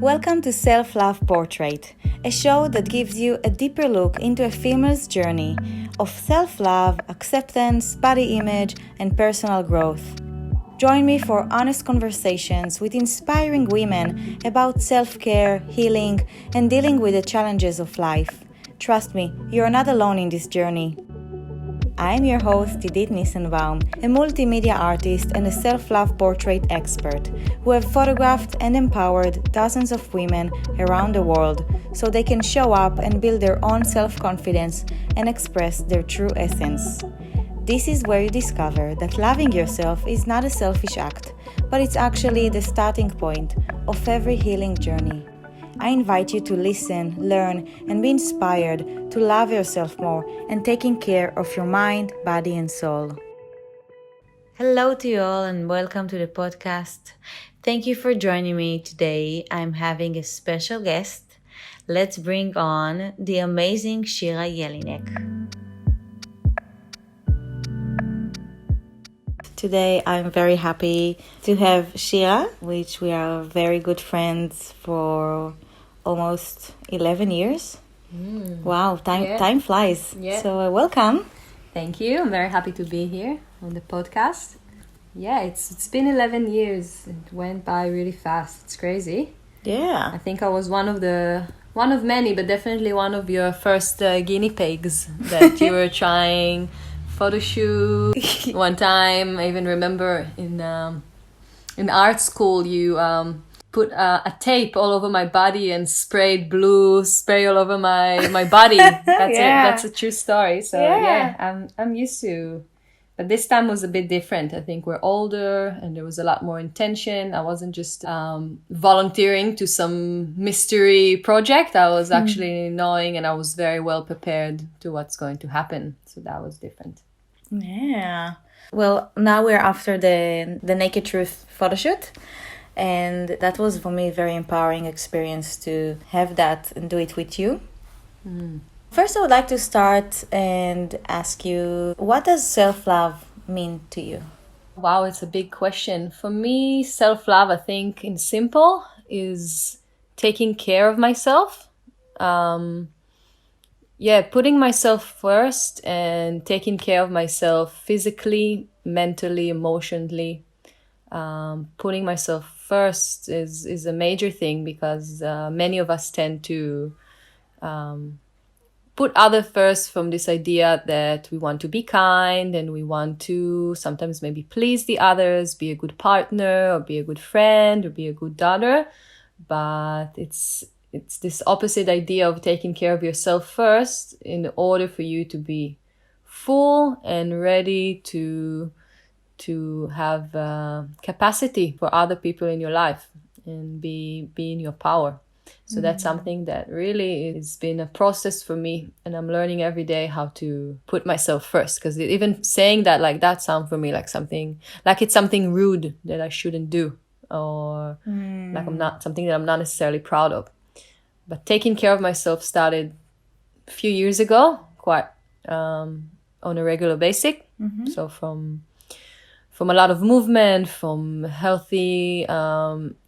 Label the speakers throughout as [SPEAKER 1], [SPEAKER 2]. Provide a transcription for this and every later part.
[SPEAKER 1] Welcome to Self-Love Portrait, a show that gives you a deeper look into a female's journey of self-love, acceptance, body image, and personal growth. Join me for honest conversations with inspiring women about self-care, healing, and dealing with the challenges of life. Trust me, you're not alone in this journey. I'm your host, Idit Nissenbaum, a multimedia artist and a self-love portrait expert who have photographed and empowered dozens of women around the world so they can show up and build their own self-confidence and express their true essence. This is where you discover that loving yourself is not a selfish act, but it's actually the starting point of every healing journey. I invite you to listen, learn, and be inspired to love yourself more and taking care of your mind, body, and soul. Hello to you all and welcome to the podcast. Thank you for joining me today. I'm having a special guest. Let's bring on the amazing Shira Yellinek. Today I'm very happy to have Shira, which we are very good friends for almost 11 years. Wow, time flies.
[SPEAKER 2] Yeah.
[SPEAKER 1] So welcome.
[SPEAKER 2] Thank you. I'm very happy to be here on the podcast. Yeah, it's been 11 years. It went by really fast. It's crazy.
[SPEAKER 1] Yeah.
[SPEAKER 2] I think I was one of many, but definitely one of your first guinea pigs that you were trying photo shoot. One time, I even remember in art school, you put a tape all over my body and sprayed blue spray all over my body. That's a true story. So yeah, I'm used to. But this time was a bit different. I think we're older and there was a lot more intention. I wasn't just volunteering to some mystery project. I was actually knowing and I was very well prepared to what's going to happen. So that was different.
[SPEAKER 1] Yeah. Well, now we're after the Naked Truth photo shoot. And that was for me a very empowering experience to have that and do it with you. First, I would like to start and ask you, what does self-love mean to you?
[SPEAKER 2] Wow, it's a big question. For me, self-love, I think in simple, is taking care of myself. Putting myself first and taking care of myself physically, mentally, emotionally. Putting myself first is a major thing because many of us tend to put others first from this idea that we want to be kind and we want to sometimes maybe please the others, be a good partner or be a good friend or be a good daughter. But it's this opposite idea of taking care of yourself first in order for you to be full and ready to have capacity for other people in your life and be in your power. So that's something that really has been a process for me, and I'm learning every day how to put myself first, because even saying that sounds for me like it's something rude that I shouldn't do, or like something that I'm not necessarily proud of. But taking care of myself started a few years ago, quite on a regular basis. So from a lot of movement, from healthy,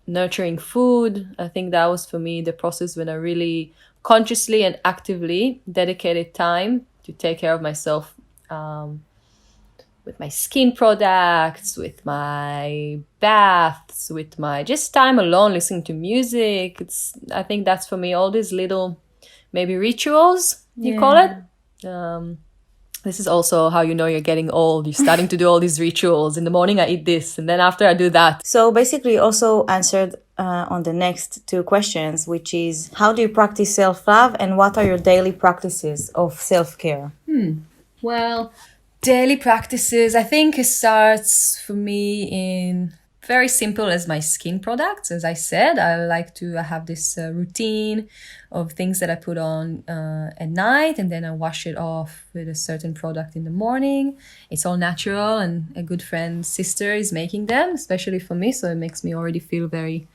[SPEAKER 2] nurturing food. I think that was for me the process when I really consciously and actively dedicated time to take care of myself, with my skin products, with my baths, with my just time alone listening to music. I think that's for me all these little maybe rituals, you call it. This is also how you know you're getting old. You're starting to do all these rituals. In the morning, I eat this, and then after I do that.
[SPEAKER 1] So basically, you also answered on the next two questions, which is, how do you practice self-love and what are your daily practices of self-care?
[SPEAKER 2] Well, daily practices, I think it starts for me in very simple as my skin products. As I said, I like to have this routine of things that I put on at night, and then I wash it off with a certain product in the morning. It's all natural, and a good friend's sister is making them, especially for me. So it makes me already feel very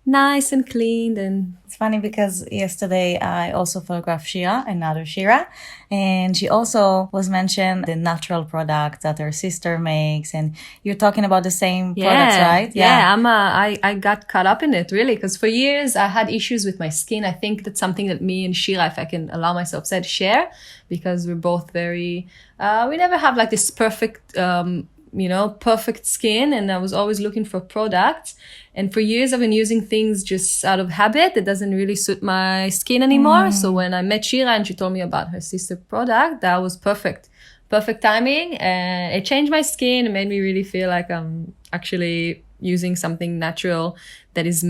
[SPEAKER 2] nice and clean and
[SPEAKER 1] It's funny because yesterday I also photographed Shira, another Shira, and she also was mentioned the natural product that her sister makes, and you're talking about the same products, right?
[SPEAKER 2] Yeah. I got caught up in it really because for years I had issues with my skin. I think that's something that me and Shira, if I can allow myself, said share because we're both very. We never have like this perfect. Perfect skin, and I was always looking for products. And for years I've been using things just out of habit that doesn't really suit my skin anymore. So when I met Shira and she told me about her sister product, that was perfect timing, and it changed my skin. It made me really feel like I'm actually using something natural that is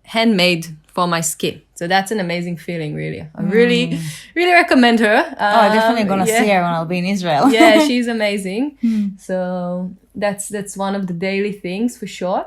[SPEAKER 2] handmade for my skin. So that's an amazing feeling, really. I really recommend her.
[SPEAKER 1] I'm definitely gonna see her when I'll be in Israel.
[SPEAKER 2] Yeah, she's amazing. So that's one of the daily things for sure.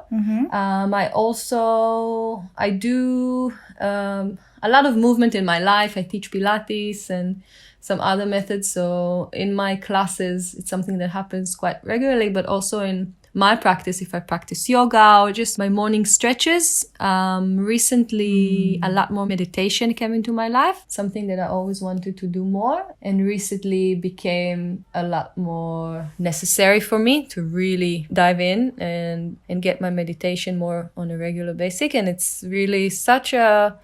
[SPEAKER 2] I do a lot of movement in my life. I teach Pilates and some other methods. So in my classes, it's something that happens quite regularly, but also in my practice, if I practice yoga or just my morning stretches. Recently, a lot more meditation came into my life, something that I always wanted to do more, and recently became a lot more necessary for me to really dive in and get my meditation more on a regular basis. And it's really such a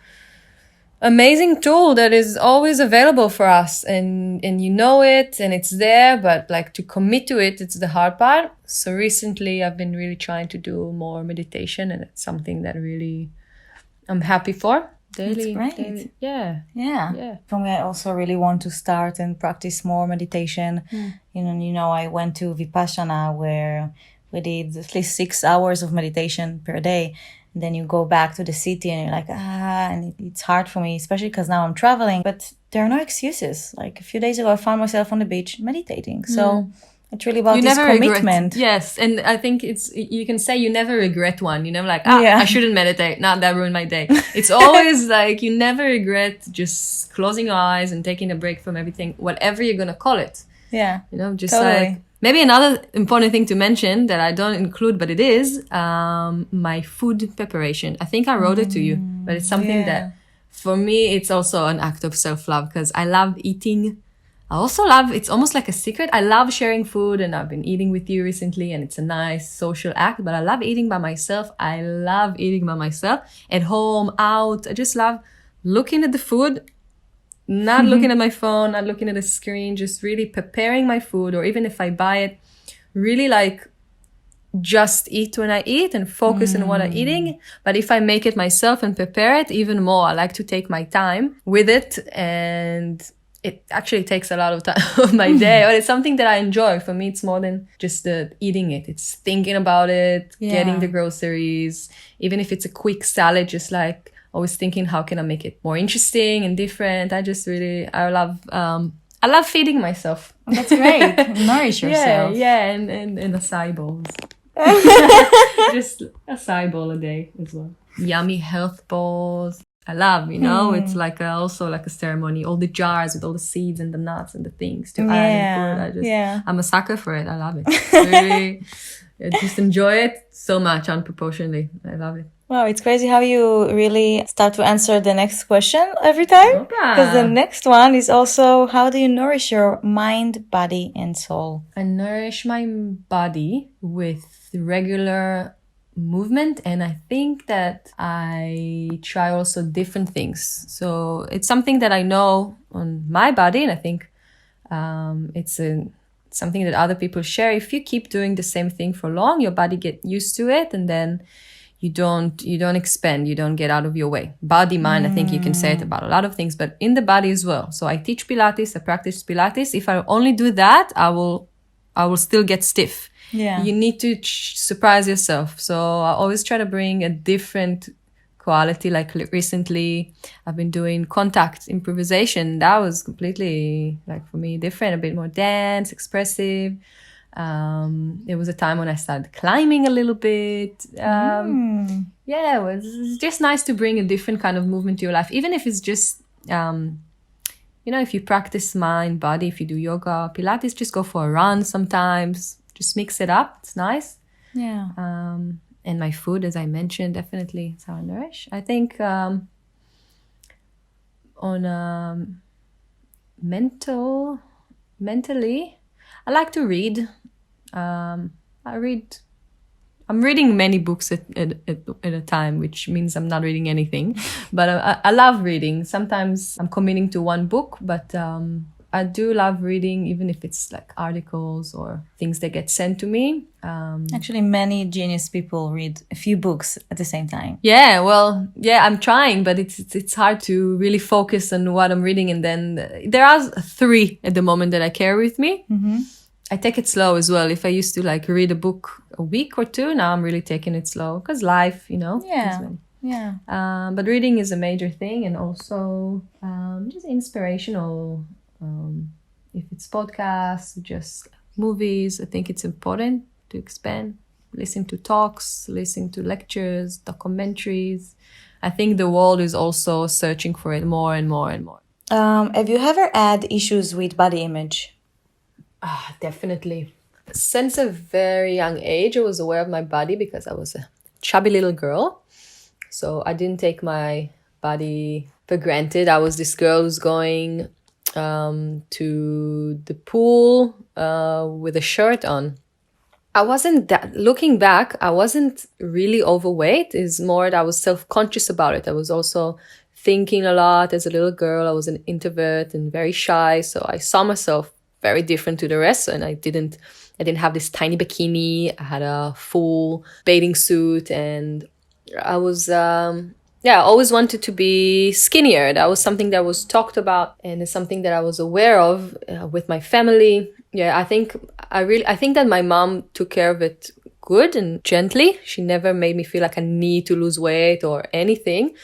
[SPEAKER 2] amazing tool that is always available for us, and you know it and it's there, but like to commit to it, it's the hard part. So recently I've been really trying to do more meditation, and it's something that really I'm happy for. Daily.
[SPEAKER 1] That's great.
[SPEAKER 2] Yeah.
[SPEAKER 1] For me, I also really want to start and practice more meditation. I went to Vipassana where we did at least 6 hours of meditation per day. And then you go back to the city and you're like, and it's hard for me, especially because now I'm traveling. But there are no excuses. Like a few days ago, I found myself on the beach meditating. So it's really about this commitment.
[SPEAKER 2] Yes. And I think you can say you never regret one, I shouldn't meditate. Nah, that ruined my day. It's always like you never regret just closing your eyes and taking a break from everything, whatever you're going to call it.
[SPEAKER 1] Yeah.
[SPEAKER 2] Just
[SPEAKER 1] totally.
[SPEAKER 2] like, maybe another important thing to mention that I don't include, but it is my food preparation. I think I wrote it to you, but it's something that for me, it's also an act of self-love because I love eating. I also love, it's almost like a secret. I love sharing food, and I've been eating with you recently, and it's a nice social act, but I love eating by myself. I love eating by myself at home, out. I just love looking at the food, not looking at my phone, not looking at a screen, just really preparing my food, or even if I buy it, really like just eat when I eat and focus on what I'm eating. But if I make it myself and prepare it, even more, I like to take my time with it, and it actually takes a lot of time of my day, but it's something that I enjoy. For me, it's more than just eating it. It's thinking about it, getting the groceries, even if it's a quick salad, just like always thinking, how can I make it more interesting and different? I love feeding myself.
[SPEAKER 1] That's great. Nourish yourself.
[SPEAKER 2] And acai bowls. Just acai bowl a day as well. Yummy health bowls. I love, it's like also like a ceremony. All the jars with all the seeds and the nuts and the things to add and food. I'm a sucker for it. I love it. Really, I just enjoy it so much, unproportionately. I love it.
[SPEAKER 1] Wow, it's crazy how you really start to answer the next question every time. Because the next one is also, how do you nourish your mind, body, and soul?
[SPEAKER 2] I nourish my body with regular movement, and I think that I try also different things. So it's something that I know on my body, and I think it's something that other people share. If you keep doing the same thing for long, your body get used to it, and then you don't expand, you don't get out of your way. Body, mind, I think you can say it about a lot of things, but in the body as well. So I teach Pilates, I practice Pilates. If I only do that, I will still get stiff.
[SPEAKER 1] Yeah.
[SPEAKER 2] You need to surprise yourself. So I always try to bring a different quality. Like recently, I've been doing contact improvisation. That was completely, like for me, different, a bit more dance, expressive. There was a time when I started climbing a little bit. It was just nice to bring a different kind of movement to your life, even if it's just, if you practice mind, body, if you do yoga, Pilates, just go for a run sometimes. Just mix it up. It's nice.
[SPEAKER 1] Yeah.
[SPEAKER 2] And my food, as I mentioned, definitely is how I nourish. I think on mentally, I like to read. I'm reading many books at a time, which means I'm not reading anything. But I love reading. Sometimes I'm committing to one book, but I do love reading, even if it's like articles or things that get sent to me.
[SPEAKER 1] Actually, many genius people read a few books at the same time.
[SPEAKER 2] Yeah, well, yeah, I'm trying, but it's hard to really focus on what I'm reading. And then there are 3 at the moment that I carry with me.
[SPEAKER 1] Mm-hmm.
[SPEAKER 2] I take it slow as well. If I used to like read a book a week or 2, now I'm really taking it slow because life,
[SPEAKER 1] Yeah.
[SPEAKER 2] But reading is a major thing, and also just inspirational. If it's podcasts, just movies, I think it's important to expand. Listen to talks, listen to lectures, documentaries. I think the world is also searching for it more and more and more.
[SPEAKER 1] Have you ever had issues with body image?
[SPEAKER 2] Definitely. Since a very young age, I was aware of my body because I was a chubby little girl. So I didn't take my body for granted. I was this girl who's going to the pool with a shirt on. Looking back, I wasn't really overweight. It's more that I was self-conscious about it. I was also thinking a lot as a little girl. I was an introvert and very shy. So I saw myself very different to the rest. And I didn't have this tiny bikini. I had a full bathing suit, and I was, I always wanted to be skinnier. That was something that was talked about, and it's something that I was aware of with my family. Yeah, I think that my mom took care of it good and gently. She never made me feel like I need to lose weight or anything.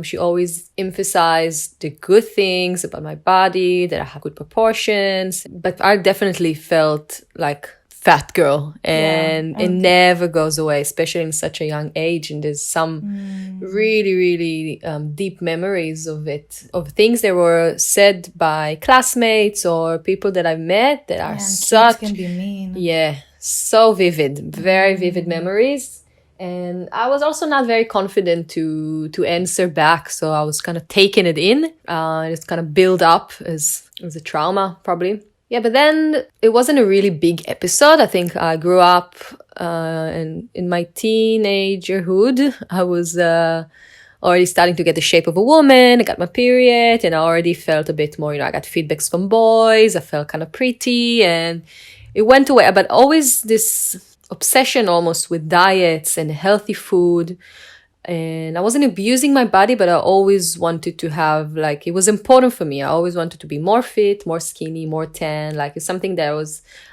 [SPEAKER 2] She always emphasized the good things about my body, that I have good proportions. But I definitely felt like fat girl, and it never goes away, especially in such a young age. And there's some really, really deep memories of it, of things that were said by classmates or people that I've met that are
[SPEAKER 1] such... Kids can be mean.
[SPEAKER 2] Yeah, so vivid, very vivid memories. And I was also not very confident to answer back. So I was kind of taking it in. It's kind of built up as a trauma, probably. Yeah, but then it wasn't a really big episode. I think I grew up and in my teenagerhood, I was already starting to get the shape of a woman. I got my period, and I already felt a bit more, I got feedbacks from boys. I felt kind of pretty, and it went away. But always this obsession almost with diets and healthy food. And I wasn't abusing my body, but I always wanted to have, it was important for me. I always wanted to be more fit, more skinny, more tan. It's something that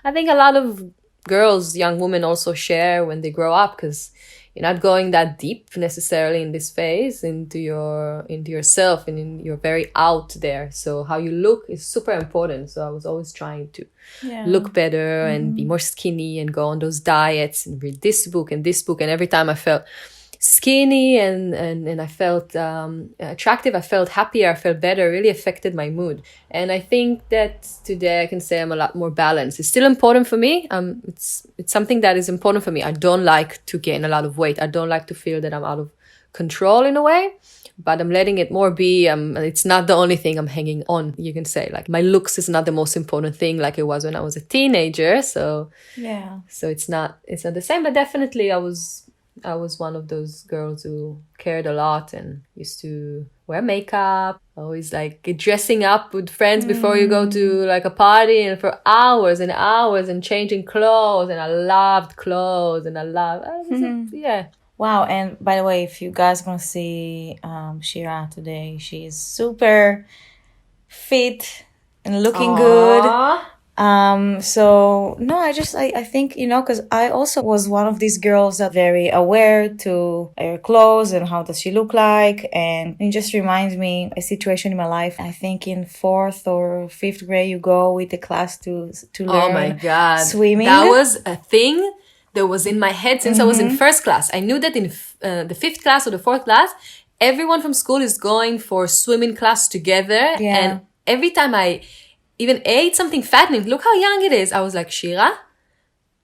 [SPEAKER 2] I think a lot of girls, young women also share when they grow up, because you're not going that deep necessarily in this phase into yourself, and you're very out there. So how you look is super important. So I was always trying to look better and be more skinny and go on those diets and read this book. And every time I felt skinny and I felt attractive, I felt happier, I felt better, really affected my mood. And I think that today I can say I'm a lot more balanced. It's still important for me. It's something that is important for me. I don't like to gain a lot of weight. I don't like to feel that I'm out of control in a way, but I'm letting it more be. It's not the only thing I'm hanging on, you can say. My looks is not the most important thing like it was when I was a teenager. So it's not the same, but definitely I was one of those girls who cared a lot and used to wear makeup, always dressing up with friends before you go to a party, and for hours and hours, and changing clothes. And I loved clothes, and I loved, yeah.
[SPEAKER 1] Wow. And by the way, if you guys are going to see Shira today, she's super fit and looking good. So no, I think, because I also was one of these girls that very aware to her clothes and how does she look like. And it just reminds me a situation in my life. I think in 4th or 5th grade, you go with the class to learn.
[SPEAKER 2] Oh my God.
[SPEAKER 1] Swimming.
[SPEAKER 2] That was a thing that was in my head since I was in 1st class. I knew that in the 5th class or the 4th class, everyone from school is going for swimming class together.
[SPEAKER 1] Yeah.
[SPEAKER 2] And every time I even ate something fattening, look how young it is. I was like, Shira,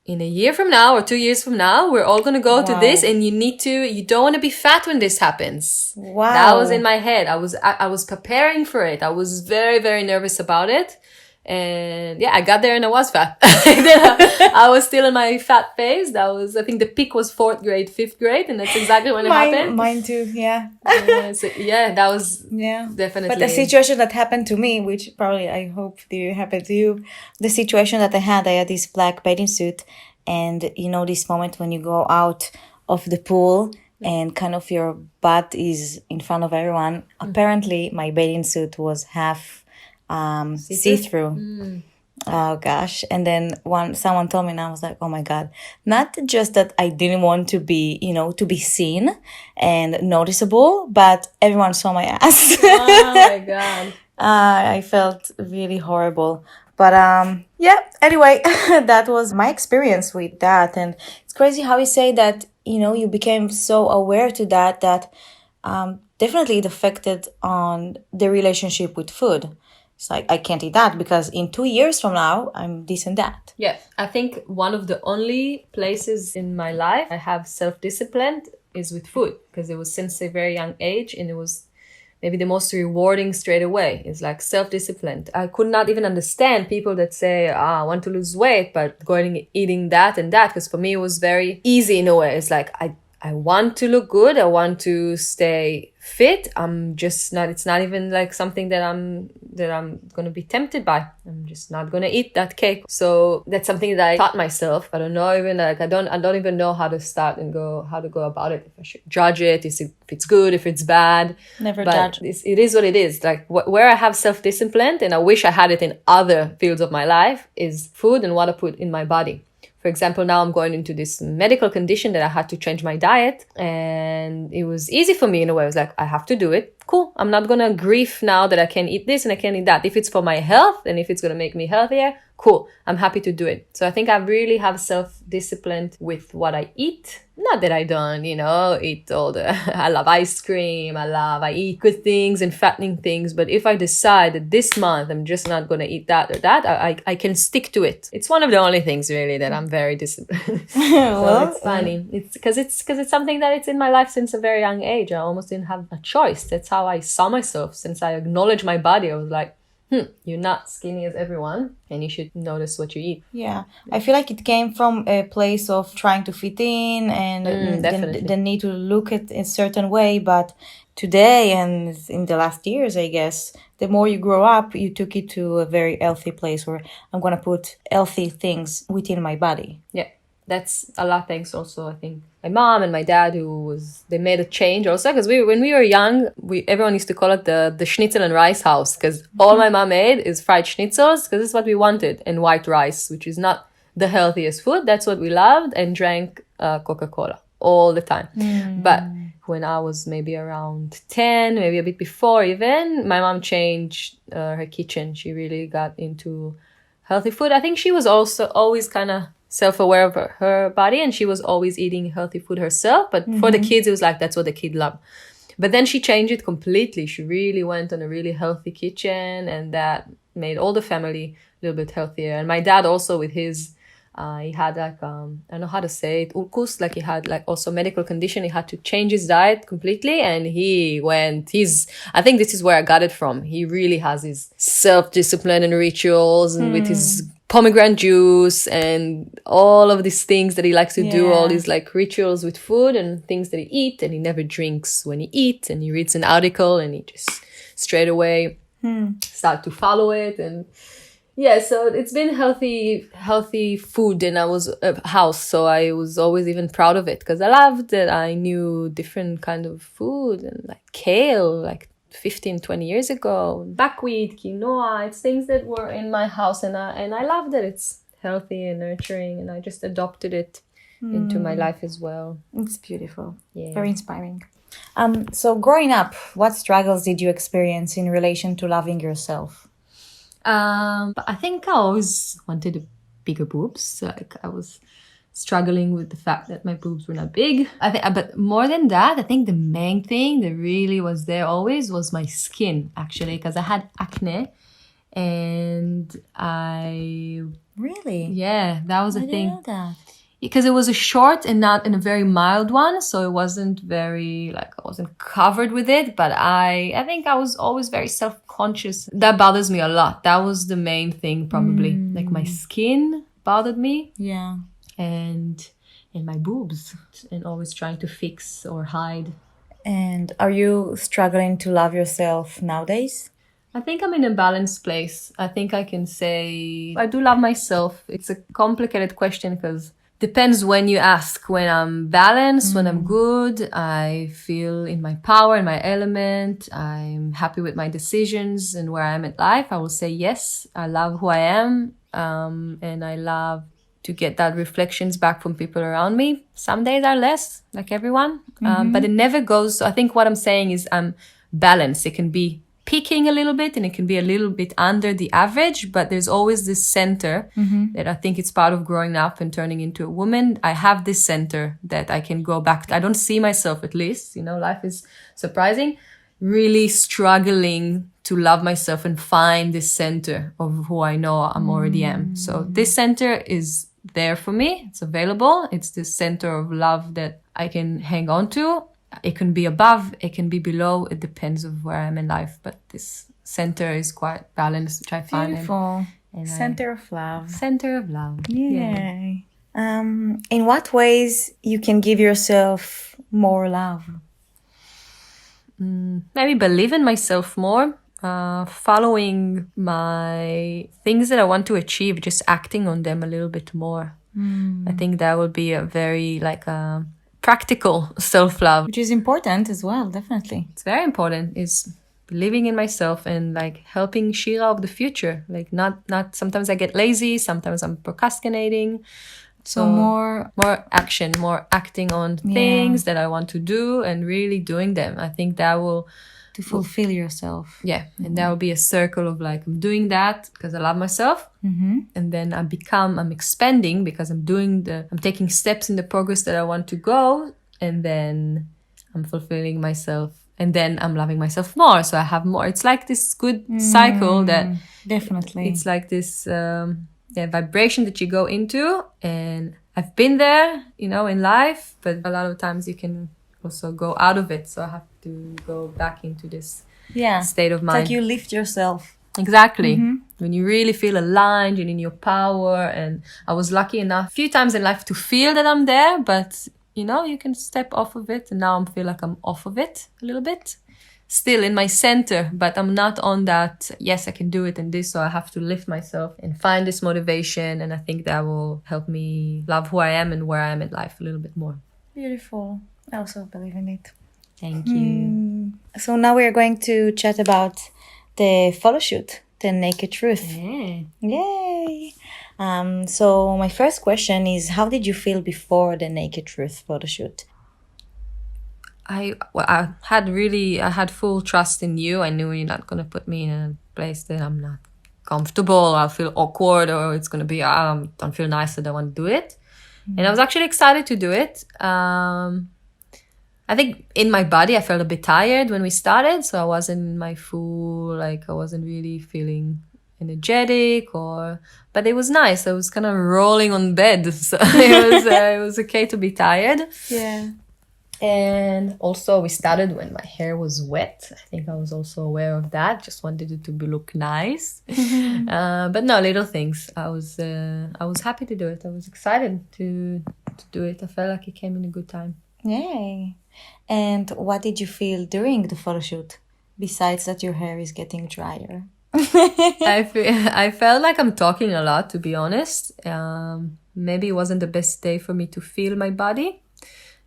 [SPEAKER 2] in a year from now or 2 years from now, we're all going to go to this, and you don't want to be fat when this happens.
[SPEAKER 1] Wow.
[SPEAKER 2] That was in my head. I was preparing for it. I was very, very nervous about it. And yeah, I got there and I was fat. I was still in my fat phase. I think the peak was 4th grade, 5th grade. And that's exactly when it happened.
[SPEAKER 1] Mine too, yeah.
[SPEAKER 2] That was definitely.
[SPEAKER 1] But the situation that happened to me, which probably I hope did happen to you, the situation that I had this black bathing suit. And you know, this moment when you go out of the pool and kind of your butt is in front of everyone. Apparently, my bathing suit was half see-through. Oh gosh. And then someone told me, and I was like, oh my God, not just that I didn't want to be, to be seen and noticeable, but everyone saw my ass.
[SPEAKER 2] Oh my God.
[SPEAKER 1] I felt really horrible. But anyway, that was my experience with that. And it's crazy how you say that, you became so aware to that definitely it affected on the relationship with food. It's like, I can't eat that because in 2 years from now, I'm this and that.
[SPEAKER 2] Yeah, I think one of the only places in my life I have self-discipline is with food, because it was since a very young age, and it was maybe the most rewarding straight away. It's like self-discipline. I could not even understand people that say, I want to lose weight, but going and eating that and that, because for me it was very easy in a way. It's like, I want to look good. I want to stay fit. I'm just not, it's not even like something that I'm going to be tempted by. I'm just not going to eat that cake. So that's something that I taught myself. I don't know even I don't even know how to start and how to go about it. If I should judge it, if it's good, if it's bad.
[SPEAKER 1] Never
[SPEAKER 2] but
[SPEAKER 1] judge.
[SPEAKER 2] It is what it is. Like where I have self-discipline, and I wish I had it in other fields of my life, is food and what I put in my body. For example, now I'm going into this medical condition that I had to change my diet, and it was easy for me in a way. I was like, I have to do it. Cool. I'm not going to grieve now that I can't eat this and I can't eat that. If it's for my health and if it's going to make me healthier, cool. I'm happy to do it. So I think I really have self-discipline with what I eat. Not that I don't, eat all I love ice cream. I eat good things and fattening things. But if I decide that this month I'm just not going to eat that or that, I can stick to it. It's one of the only things really that I'm very disciplined. So it's funny. It's because it's something that it's in my life since a very young age. I almost didn't have a choice. That's how I saw myself. Since I acknowledged my body, I was like, you're not skinny as everyone, and you should notice what you eat.
[SPEAKER 1] Yeah. I feel like it came from a place of trying to fit in and the need to look at a certain way. But today and in the last years, I guess, the more you grow up, you took it to a very healthy place where I'm going to put healthy things within my body.
[SPEAKER 2] Yeah. That's a lot thanks also, I think, my mom and my dad, they made a change also, because when we were young, everyone used to call it the schnitzel and rice house, because all my mom made is fried schnitzels, because it's what we wanted, and white rice, which is not the healthiest food. That's what we loved, and drank Coca-Cola all the time. But when I was maybe around 10, maybe a bit before even, my mom changed her kitchen. She really got into healthy food. I think she was also always kind of self-aware of her body, and she was always eating healthy food herself, but for the kids it was like that's what the kid loved. But then she changed it completely. She really went on a really healthy kitchen, and that made all the family a little bit healthier. And my dad also, with his he had like I don't know how to say it, ulkus, like he had like also medical condition. He had to change his diet completely, and I think this is where I got it from. He really has his self-discipline and rituals, and with his pomegranate juice and all of these things that he likes to do, all these like rituals with food and things that he eats, and he never drinks when he eats, and he reads an article and he just straight away start to follow it. And so it's been healthy food, and I was a house, so I was always even proud of it, because I loved that I knew different kind of food, and like kale, like 15-20 years ago, buckwheat, quinoa. It's things that were in my house, and I love that it's healthy and nurturing, and I just adopted it into my life as well.
[SPEAKER 1] It's beautiful. Very inspiring. So growing up, what struggles did you experience in relation to loving yourself?
[SPEAKER 2] But I think I always wanted bigger boobs. Like I was struggling with the fact that my boobs were not big. But more than that, I think the main thing that really was there always was my skin, actually, because I had acne, and I
[SPEAKER 1] Really?
[SPEAKER 2] Yeah, that was a
[SPEAKER 1] I
[SPEAKER 2] thing.
[SPEAKER 1] didn't know that.
[SPEAKER 2] Because it was a short and not in a very mild one, so it wasn't very, like, I wasn't covered with it, but I think I was always very self-conscious. That bothers me a lot. That was the main thing, probably. Like, my skin bothered me.
[SPEAKER 1] Yeah.
[SPEAKER 2] And my boobs, and always trying to fix or hide.
[SPEAKER 1] And are you struggling to love yourself nowadays?
[SPEAKER 2] I think I'm in a balanced place. I think I can say I do love myself. It's a complicated question because depends when you ask. When I'm balanced, when I'm good, I feel in my power, in my element, I'm happy with my decisions and where I am in life, I will say yes, I love who I am, and I love to get that reflections back from people around me. Some days are less, like everyone, but it never goes. So I think what I'm saying is I'm balanced. It can be peaking a little bit and it can be a little bit under the average, but there's always this center that I think it's part of growing up and turning into a woman. I have this center that I can go back to. I don't see myself, at least, life is surprising, really struggling to love myself and find this center of who I know I'm already am. So this center is there for me. It's available. It's this center of love that I can hang on to. It can be above, it can be below. It depends of where I'm in life. But this center is quite balanced, which I find.
[SPEAKER 1] Beautiful. Center of love.
[SPEAKER 2] Center of love.
[SPEAKER 1] Yay. Yeah. In what ways you can give yourself more love?
[SPEAKER 2] Maybe believe in myself more. Following my things that I want to achieve, just acting on them a little bit more. I think that would be a very practical self-love.
[SPEAKER 1] Which is important as well, definitely.
[SPEAKER 2] It's very important, is believing in myself and helping Shira of the future. Not sometimes I get lazy, sometimes I'm procrastinating.
[SPEAKER 1] So more
[SPEAKER 2] action, more acting on things that I want to do and really doing them. I think that will
[SPEAKER 1] to fulfill yourself.
[SPEAKER 2] Yeah, and that will be a circle of I'm doing that because I love myself, and then I'm expanding because I'm taking steps in the progress that I want to go, and then I'm fulfilling myself, and then I'm loving myself more. So I have more. It's like this good cycle that
[SPEAKER 1] definitely.
[SPEAKER 2] It's like this vibration that you go into, and I've been there, in life, but a lot of times you can also go out of it. So I have to go back into this state of mind.
[SPEAKER 1] It's like you lift yourself.
[SPEAKER 2] Exactly. When you really feel aligned and in your power. And I was lucky enough a few times in life to feel that I'm there, but you can step off of it. And now I feel like I'm off of it a little bit. Still in my center, but I'm not on that, yes, I can do it and this, so I have to lift myself and find this motivation. And I think that will help me love who I am and where I am in life a little bit more.
[SPEAKER 1] Beautiful. I also believe in it.
[SPEAKER 2] Thank you.
[SPEAKER 1] So now we are going to chat about the photo shoot, the Naked Truth.
[SPEAKER 2] Yeah.
[SPEAKER 1] Yay! So my first question is, how did you feel before the Naked Truth photo shoot?
[SPEAKER 2] I had full trust in you. I knew you're not going to put me in a place that I'm not comfortable. I'll feel awkward, or it's going to be, I don't feel nice, I don't want to do it. And I was actually excited to do it. I think in my body, I felt a bit tired when we started. So I wasn't in my full, I wasn't really feeling energetic, but it was nice. I was kind of rolling on bed. So it was okay to be tired.
[SPEAKER 1] Yeah.
[SPEAKER 2] And also we started when my hair was wet. I think I was also aware of that. Just wanted it to look nice. But no, little things. I was happy to do it. I was excited to do it. I felt like it came in a good time.
[SPEAKER 1] Yay. And what did you feel during the photo shoot? Besides that your hair is getting drier.
[SPEAKER 2] I felt like I'm talking a lot, to be honest. Maybe it wasn't the best day for me to feel my body.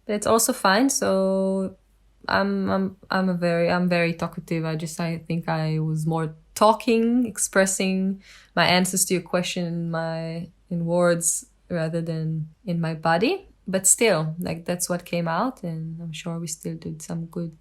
[SPEAKER 2] But it's also fine. So I'm very talkative. I think I was more talking, expressing my answers to your question in words rather than in my body. But still, that's what came out, and I'm sure we still did some good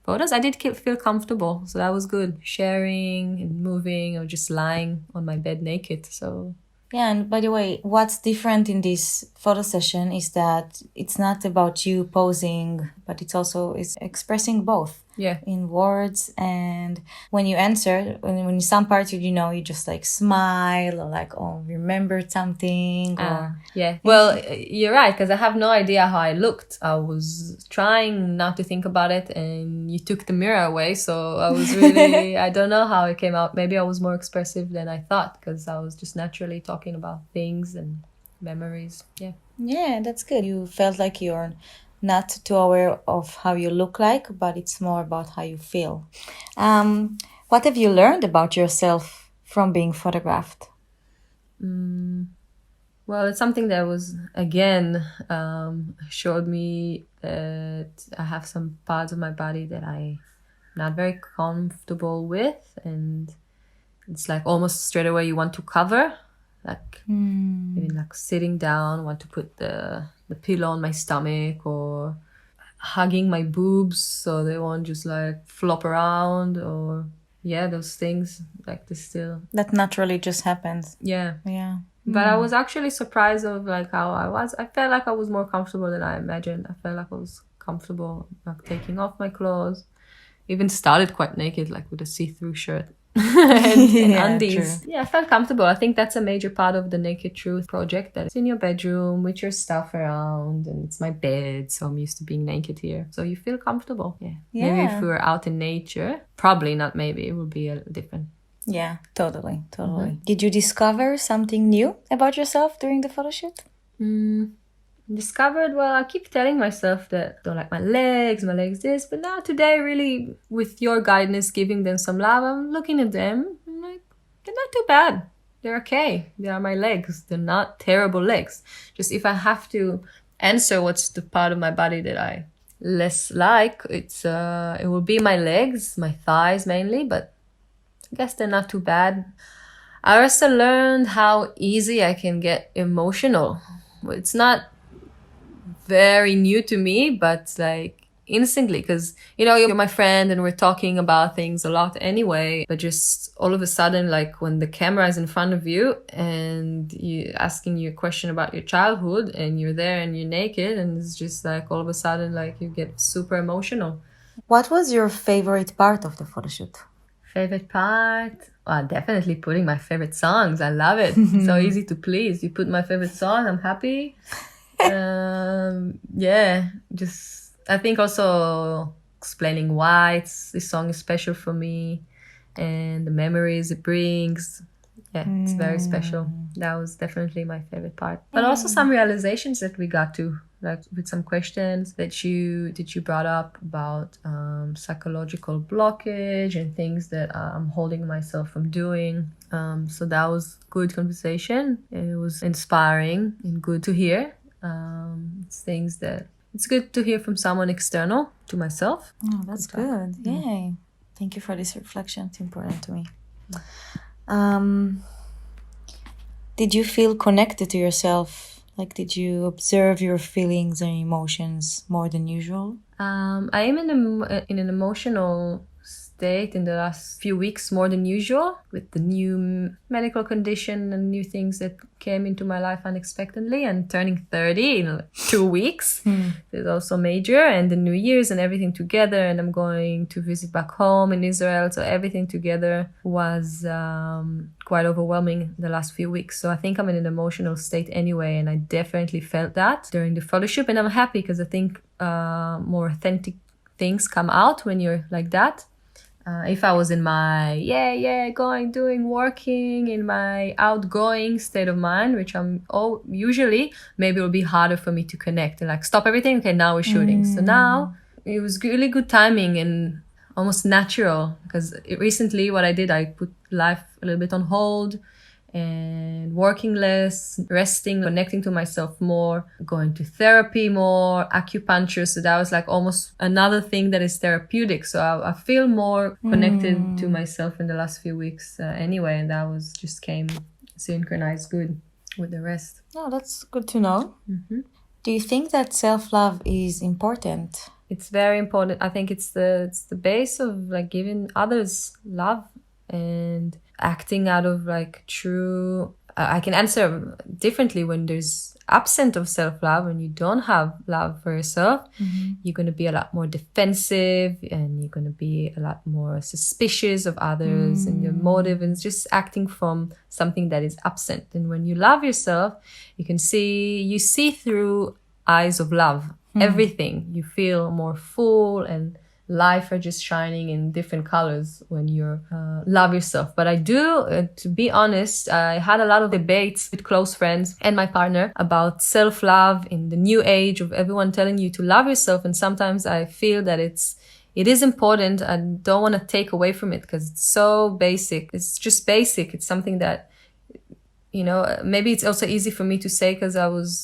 [SPEAKER 2] photos. I did feel comfortable, so that was good. Sharing and moving, or just lying on my bed naked. So.
[SPEAKER 1] Yeah, and by the way, what's different in this photo session is that it's not about you posing, but it's expressing both.
[SPEAKER 2] Yeah.
[SPEAKER 1] in words. And when you answer, when some parts you just like smile or like, oh, remembered something or
[SPEAKER 2] yeah. Well, you're right, because I have no idea how I looked. I was trying not to think about it, and you took the mirror away. So I was really, I don't know how it came out. Maybe I was more expressive than I thought, because I was just naturally talking about things and memories. Yeah.
[SPEAKER 1] Yeah, that's good. You felt like you're not too aware of how you look like, but it's more about how you feel. What have you learned about yourself from being photographed?
[SPEAKER 2] Well, it's something that was, again, showed me that I have some parts of my body that I'm not very comfortable with. And it's like almost straight away you want to cover. Like, even like sitting down, want to put the pillow on my stomach, or hugging my boobs so they won't just like flop around, or those things like this still.
[SPEAKER 1] That naturally just happens.
[SPEAKER 2] Yeah.
[SPEAKER 1] Yeah.
[SPEAKER 2] But I was actually surprised of like how I was. I felt like I was more comfortable than I imagined. I felt like I was comfortable like taking off my clothes. Even started quite naked, like with a see-through shirt and undies.
[SPEAKER 1] True.
[SPEAKER 2] Yeah, I felt comfortable. I think that's a major part of the Naked Truth project, that it's in your bedroom with your stuff around, and it's my bed, so I'm used to being naked here. So you feel comfortable. Yeah. Maybe if we were out in nature, probably not maybe, it would be different.
[SPEAKER 1] Yeah, totally. Did you discover something new about yourself during the photo shoot?
[SPEAKER 2] Discovered, well, I keep telling myself that I don't like my legs this, but now today, really, with your guidance, giving them some love, I'm looking at them, I'm like, they're not too bad. They're okay. They are my legs. They're not terrible legs. Just if I have to answer what's the part of my body that I less like, it will be my legs, my thighs mainly, but I guess they're not too bad. I also learned how easy I can get emotional. It's not very new to me, but like instantly, because you're my friend and we're talking about things a lot anyway, but just all of a sudden, like when the camera is in front of you and you asking you a question about your childhood and you're there and you're naked, and it's just like all of a sudden like you get super emotional.
[SPEAKER 1] What was your favorite part of the photo shoot?
[SPEAKER 2] Favorite part? Well, definitely putting my favorite songs. I love it. So easy to please. You put my favorite song, I'm happy. Just I think also explaining why this song is special for me and the memories it brings. It's very special. That was definitely my favorite part. But also some realizations that we got to, like with some questions that you brought up about psychological blockage and things that I'm holding myself from doing. So that was good conversation. It was inspiring and good to hear. It's things that it's good to hear from someone external to myself.
[SPEAKER 1] Oh, that's good. Yay. Thank you for this reflection. It's important to me. Did you feel connected to yourself? Like, did you observe your feelings and emotions more than usual?
[SPEAKER 2] I am in an emotional state in the last few weeks more than usual, with the new medical condition and new things that came into my life unexpectedly, and turning 30 in 2 weeks is also major, and the New Year's and everything together, and I'm going to visit back home in Israel, so everything together was quite overwhelming the last few weeks. So I think I'm in an emotional state anyway, and I definitely felt that during the photo shoot, and I'm happy because I think more authentic things come out when you're like that. If I was in my working in my outgoing state of mind, which I'm usually, maybe it would be harder for me to connect and like stop everything. Okay, now we're shooting. So now it was really good timing and almost natural, because recently what I did, I put life a little bit on hold and working less, resting, connecting to myself more, going to therapy more, acupuncture. So that was like almost another thing that is therapeutic. So I feel more connected to myself in the last few weeks anyway. And that was just came synchronized good with the rest.
[SPEAKER 1] Oh, that's good to know. Do you think that self-love is important?
[SPEAKER 2] It's very important. I think it's the base of like giving others love and acting out of like true I can answer differently when there's absent of self-love, when you don't have love for yourself. You're going to be a lot more defensive, and you're going to be a lot more suspicious of others and your motive, and just acting from something that is absent. And when you love yourself, you see through eyes of love everything. You feel more full, and life are just shining in different colors when you love yourself. But I do, to be honest, I had a lot of debates with close friends and my partner about self-love in the new age of everyone telling you to love yourself. And sometimes I feel that it is important. I don't want to take away from it because it's so basic. It's just basic. It's something that, maybe it's also easy for me to say because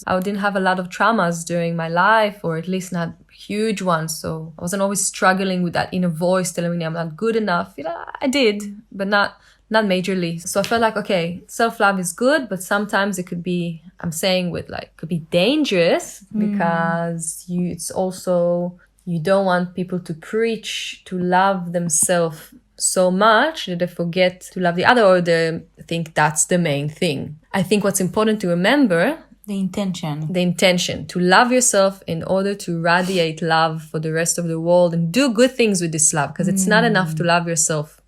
[SPEAKER 2] I didn't have a lot of traumas during my life, or at least not huge ones. So I wasn't always struggling with that inner voice telling me I'm not good enough. I did, but not majorly. So I felt like, okay, self-love is good, but sometimes it could be, could be dangerous because it's also, you don't want people to preach to love themselves so much that they forget to love the other, or they think that's the main thing. I think what's important to remember,
[SPEAKER 1] the intention to love yourself in order to radiate love for the rest of the world and do good things with this love, because it's not enough to love yourself.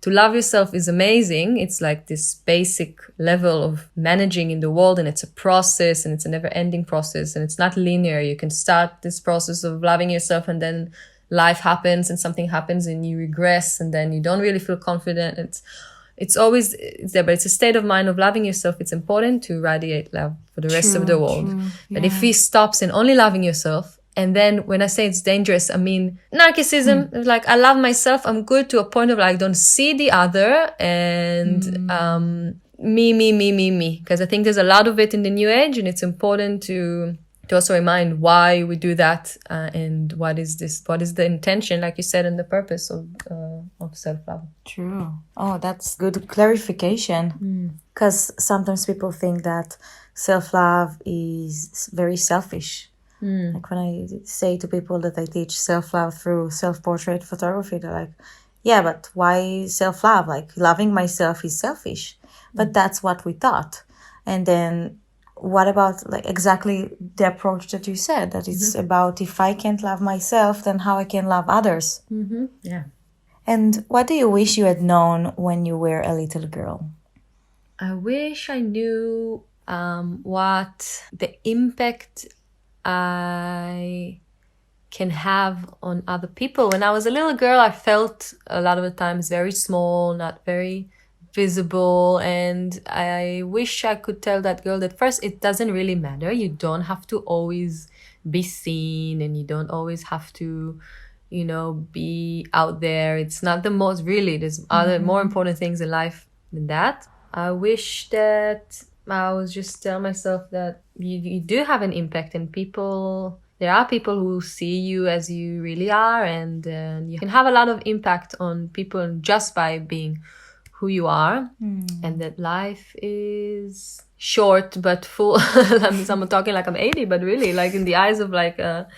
[SPEAKER 1] To love yourself is amazing. It's like this basic level of managing in the world, and it's a process, and it's a never-ending process, and it's not linear. You can start this process of loving yourself, and then life happens and something happens and you regress, and then you don't really feel confident. It's always there, but it's a state of mind of loving yourself. It's important to radiate love for the rest of the world. But if he stops in only loving yourself, and then when I say it's dangerous, I mean narcissism. Like, I love myself, I'm good to a point of like, don't see the other, and me. Because I think there's a lot of it in the new age, and it's important to also remind why we do that, and what is the intention, like you said, and the purpose of self-love. True. Oh, that's good clarification. Because sometimes people think that self-love is very selfish. Like when I say to people that I teach self-love through self-portrait photography, they're like, yeah, but why self-love? Like, loving myself is selfish. But that's what we thought. And then what about like exactly the approach that you said, that it's about, if I can't love myself, then how I can love others?
[SPEAKER 2] Yeah.
[SPEAKER 1] And what do you wish you had known when you were a little girl?
[SPEAKER 2] I wish I knew what the impact I can have on other people. When I was a little girl, I felt a lot of the times very small, not very visible, and I wish I could tell that girl that first, it doesn't really matter. You don't have to always be seen, and you don't always have to, be out there. It's not the most, really. There's other more important things in life than that. I wish that I was just tell myself that you do have an impact, and there are people who see you as you really are, and you can have a lot of impact on people just by being who you are, and that life is short but full. I'm talking like I'm 80, but really, like in the eyes of like a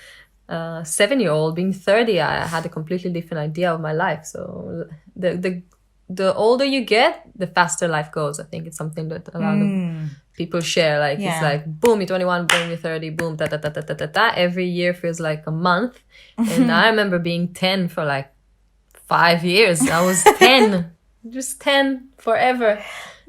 [SPEAKER 2] 7-year-old being 30, I had a completely different idea of my life. So the older you get, the faster life goes. I think it's something that a lot of people share. Like, it's like, boom, you're 21, boom, you're 30, boom, ta. Every year feels like a month. And I remember being 10 for like 5 years. I was 10. Just 10 forever.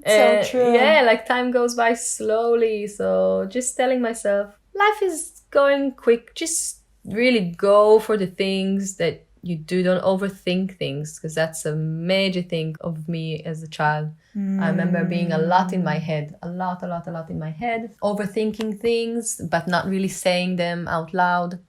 [SPEAKER 1] So true.
[SPEAKER 2] Yeah, like time goes by slowly. So just telling myself, life is going quick. Just really go for the things that you do. Don't overthink things, because that's a major thing of me as a child. I remember being a lot in my head, a lot in my head, overthinking things, but not really saying them out loud.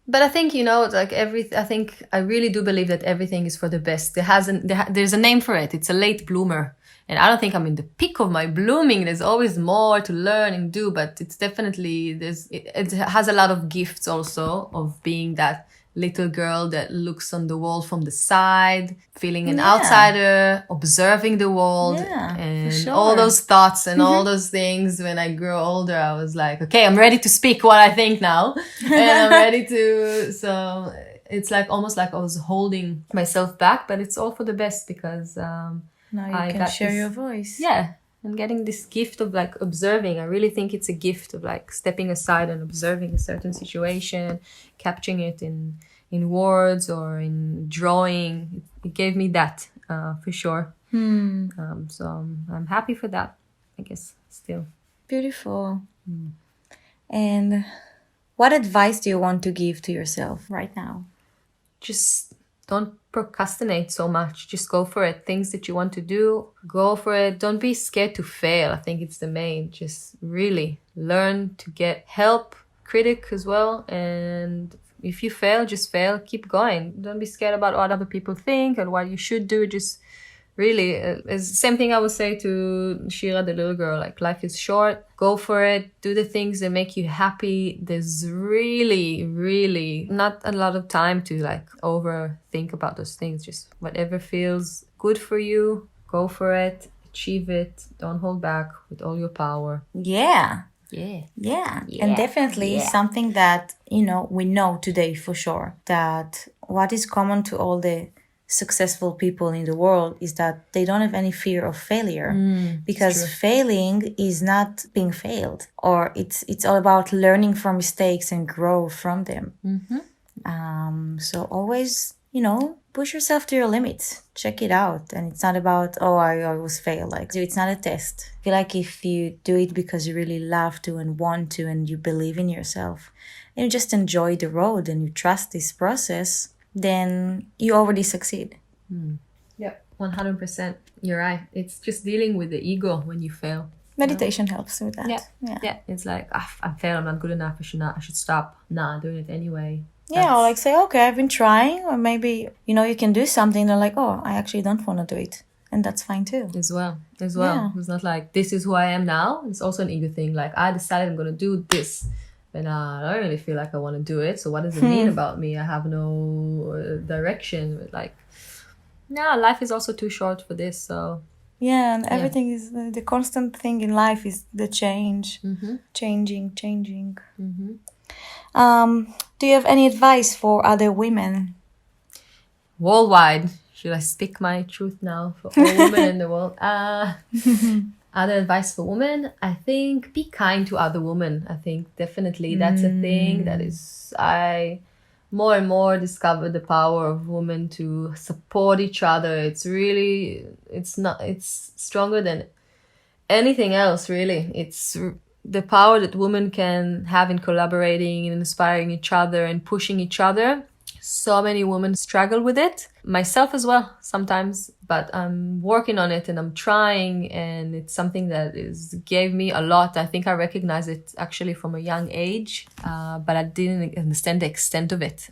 [SPEAKER 2] But I think, I think I really do believe that everything is for the best. There's a name for it. It's a late bloomer. And I don't think I'm in the peak of my blooming. There's always more to learn and do, but it's definitely, it has a lot of gifts also of being that little girl that looks on the world from the side, feeling an outsider, observing the world, and all those thoughts and all those things. When I grew older, I was like, okay, I'm ready to speak what I think now. And I'm ready to, so it's like almost like I was holding myself back, but it's all for the best, because
[SPEAKER 1] now you can share your voice.
[SPEAKER 2] Yeah. and getting this gift of like observing. I really think it's a gift of like stepping aside and observing a certain situation, capturing it in words or in drawing. It gave me that for sure. So I'm happy for that, I guess, still.
[SPEAKER 1] Beautiful. And what advice do you want to give to yourself right now?
[SPEAKER 2] Just don't procrastinate so much. Just go for it. Things that you want to do, go for it. Don't be scared to fail. I think it's the main. Just really learn to get help, critic as well. And if you fail, just fail. Keep going. Don't be scared about what other people think and what you should do. Just really, it's the same thing I would say to Shira, the little girl. Like, life is short. Go for it. Do the things that make you happy. There's really, really not a lot of time to like overthink about those things. Just whatever feels good for you, go for it. Achieve it. Don't hold back with all your power.
[SPEAKER 1] Yeah.
[SPEAKER 2] Yeah.
[SPEAKER 1] And definitely something that, we know today for sure, that what is common to all the successful people in the world is that they don't have any fear of failure, because failing is not being failed, or it's all about learning from mistakes and grow from them. So always, push yourself to your limits, check it out. And it's not about, I always fail. Like, it's not a test. I feel like if you do it because you really love to and want to, and you believe in yourself, and you just enjoy the road and you trust this process, then you already succeed.
[SPEAKER 2] Yeah, 100%. You're right. It's just dealing with the ego when you fail.
[SPEAKER 1] Meditation helps with that.
[SPEAKER 2] Yeah. It's like, I failed, I'm not good enough, I should stop. Nah, I'm doing it anyway.
[SPEAKER 1] Or like say, okay, I've been trying, or maybe, you can do something. They're like, I actually don't want to do it. And that's fine too.
[SPEAKER 2] As well.
[SPEAKER 1] Yeah.
[SPEAKER 2] It's not like, this is who I am now. It's also an ego thing. Like, I decided I'm going to do this. And I don't really feel like I want to do it. So what does it mean about me? I have no direction. Like, life is also too short for this. So
[SPEAKER 1] and everything is the constant thing in life is the change. Changing. Do you have any advice for other women?
[SPEAKER 2] Worldwide. Should I speak my truth now for all women in the world? Other advice for women, I think be kind to other women. I think definitely that's a thing that is, I more and more discovered the power of women to support each other. It's stronger than anything else, really. It's the power that women can have in collaborating and inspiring each other and pushing each other. So many women struggle with it, myself as well sometimes, but I'm working on it and I'm trying, and it's something that gave me a lot. I think I recognize it actually from a young age, but I didn't understand the extent of it.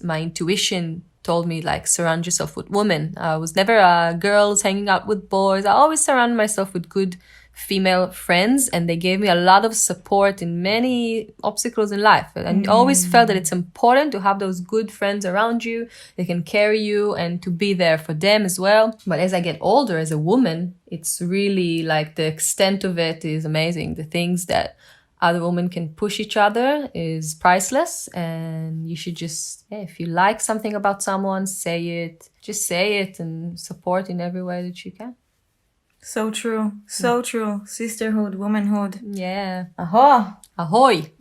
[SPEAKER 2] My intuition told me, like, surround yourself with women. I was never a girl hanging out with boys. I always surrounded myself with good female friends, and they gave me a lot of support in many obstacles in life. And I always felt that it's important to have those good friends around you. They can carry you and to be there for them as well. But as I get older as a woman, it's really like the extent of it is amazing. The things that other women can push each other is priceless. And you should just, if you like something about someone, say it. Just say it and support in every way that you can.
[SPEAKER 1] So true. So true. Sisterhood, womanhood.
[SPEAKER 2] Yeah.
[SPEAKER 1] Ahoy.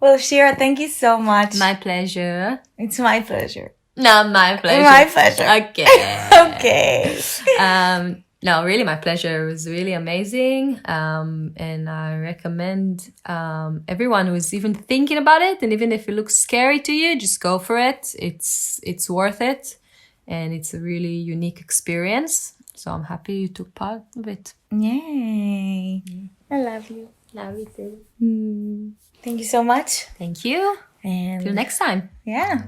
[SPEAKER 1] Well, Shira, thank you so much.
[SPEAKER 2] My pleasure.
[SPEAKER 1] It's my pleasure.
[SPEAKER 2] No, my pleasure.
[SPEAKER 1] My pleasure.
[SPEAKER 2] Okay.
[SPEAKER 1] Okay.
[SPEAKER 2] No, really, my pleasure. It was really amazing. And I recommend everyone who is even thinking about it, and even if it looks scary to you, just go for it. It's worth it. And it's a really unique experience. So I'm happy you took part of it.
[SPEAKER 1] Yay. I love you.
[SPEAKER 2] Love you too.
[SPEAKER 1] Thank you so much.
[SPEAKER 2] Thank you.
[SPEAKER 1] And
[SPEAKER 2] till next time.
[SPEAKER 1] Yeah.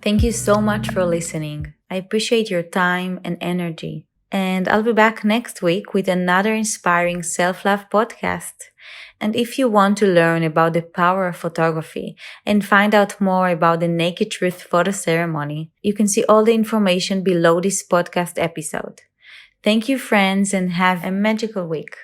[SPEAKER 1] Thank you so much for listening. I appreciate your time and energy. And I'll be back next week with another inspiring self-love podcast. And if you want to learn about the power of photography and find out more about the Naked Truth photo ceremony, you can see all the information below this podcast episode. Thank you, friends, and have a magical week.